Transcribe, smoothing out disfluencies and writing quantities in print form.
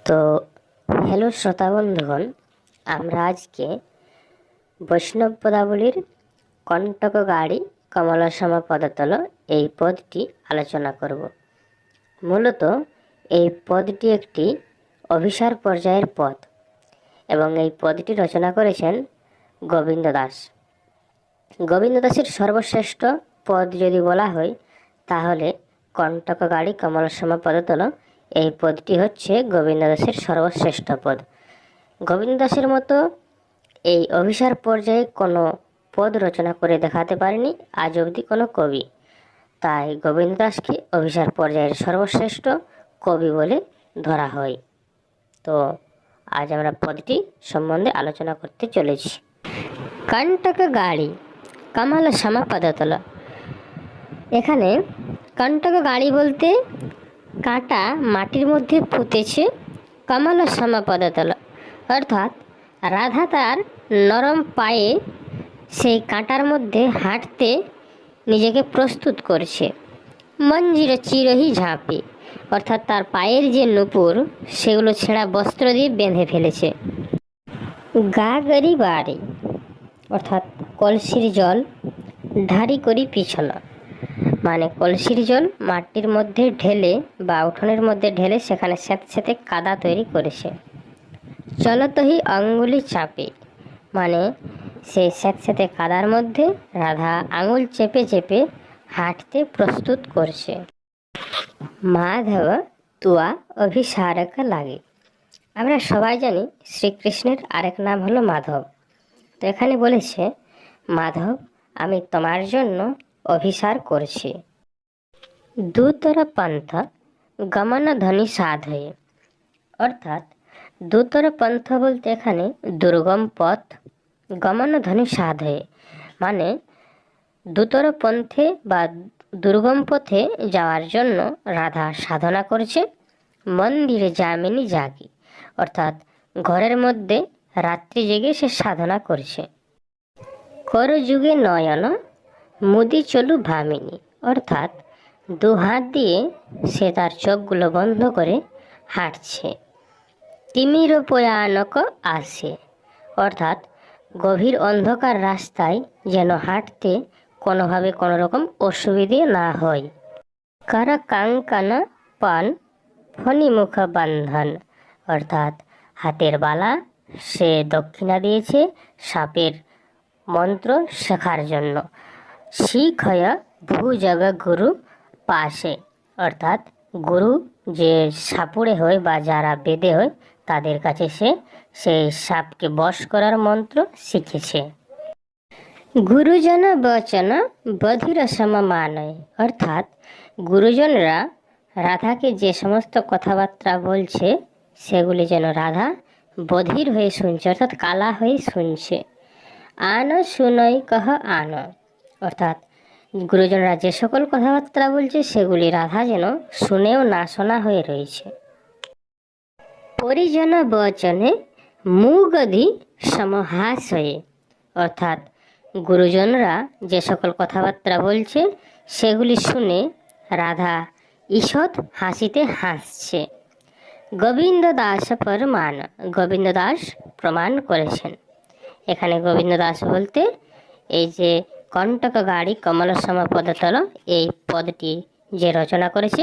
তো হ্যালো শ্রোতা বন্ধুগণ, আমরা আজকে বৈষ্ণব পদাবলীর কণ্টক গাড়ি কমলসম পদতল এই পদটি আলোচনা করব। মূলত এই পদটি একটি অভিসার পর্যায়ের পদ এবং এই পদটি রচনা করেছেন গোবিন্দ দাস। গোবিন্দ দাসের সর্বশ্রেষ্ঠ পদ যদি বলা হয় তাহলে কণ্টক গাড়ি কমলসম পদতল এই পদটি হচ্ছে গোবিন্দ দাসের সর্বশ্রেষ্ঠ পদ। গোবিন্দ দাসের মতো এই অভিসার পর্যায়ে কোনো পদ রচনা করে দেখাতে পারেনি আজ অবধি কোনো কবি, তাই গোবিন্দ দাসকে অভিসার পর্যায়ের সর্বশ্রেষ্ঠ কবি বলে ধরা হয়। তো আজ আমরা পদটি সম্বন্ধে আলোচনা করতে চলেছি। কণ্টক গাড়ি কমলসম পদতল। এখানে কণ্টক গাড়ি বলতে কাঁটা মাটির মধ্যে পুঁতেছে কমলসম পদতল, অর্থাৎ রাধা তার নরম পায়ে সেই কাঁটার মধ্যে হাঁটতে নিজেকে প্রস্তুত করছে। মঞ্জির চিরহি ঝাঁপি, অর্থাৎ তার পায়ের যে নূপুর সেগুলো ছেঁড়া বস্ত্র দিয়ে বেঁধে ফেলেছে। গাগরি বাড়ি, অর্থাৎ কলসির জল ঢারি করি পিছলা, মানে কলসির জল মাটির মধ্যে ঢেলে বা উঠোনের মধ্যে ঢেলে সেখানে স্যাঁতস্যাঁতে কাদা তৈরি করেছে। চলতহি আঙ্গুলি চাপে, মানে সেই স্যাঁতস্যাঁতে কাদার মধ্যে রাধা আঙুল চেপে চেপে হাঁটতে প্রস্তুত করছে। মাধব তুয়া অভিসারক লাগে। আমরা সবাই জানি শ্রীকৃষ্ণের আরেক নাম হলো মাধব। তো এখানে বলেছে, মাধব আমি তোমার জন্য অভিসার করছি। দুতর পন্থ গমন ধ্বনি সাধয়ে, অর্থাৎ দুতর পন্থ বলতে এখানে দুর্গম পথ, গমন ধ্বনি সাধয়ে মানে দুতর পন্থে বা দুর্গম পথে যাওয়ার জন্য রাধা সাধনা করছে। মন্দিরে যামিনী জাগি, অর্থাৎ ঘরের মধ্যে রাত্রি জেগে সে সাধনা করছে। করযুগে নয়ন মুদি চলু ভামিনী, অর্থাৎ দু হাত দিয়ে সে তার চোখগুলো বন্ধ করে হাঁটছে। তিমির ভয়ানক আসে, অর্থাৎ গভীর অন্ধকার রাস্তায় যেন হাঁটতে কোনোভাবে কোনো রকম অসুবিধে না হয়। কর কাঙ্কানা পান ফণিমুখ বন্ধন, অর্থাৎ হাতের বালা সে দক্ষিণা দিয়েছে সাপের মন্ত্র শেখার জন্য। শিখয় ভূজগ গুরু পাশে, অর্থাৎ গুরু যে সাপুড়ে হয় বা যারা বেদে হয় তাদের কাছে সে সেই সাপকে বশ করার মন্ত্র শিখেছে। গুরুজন বচন বধির সম মানয়, অর্থাৎ গুরুজনরা রাধাকে যে সমস্ত কথাবার্তা বলছে সেগুলি যেন রাধা বধির হয়ে শুনছে, অর্থাৎ কালা হয়ে শুনছে। আন শুনই কহ আন, অর্থাৎ গুরুজনরা যে সকল কথাবার্তা বলছে সেগুলি রাধা যেন শুনেও না শোনা হয়ে রয়েছে। পরিজন বচনে মুগধি সমহাসয়ে, অর্থাৎ গুরুজনরা যে সকল কথাবার্তা বলছে সেগুলি শুনে রাধা ঈষৎ হাসিতে হাসছে। গোবিন্দ দাস প্রমাণ, গোবিন্দ দাস প্রমাণ করেছেন। এখানে গোবিন্দ দাস বলতে এই যে কণ্টক গাড়ি কমলসম পদতল এই পদটি যে রচনা করেছে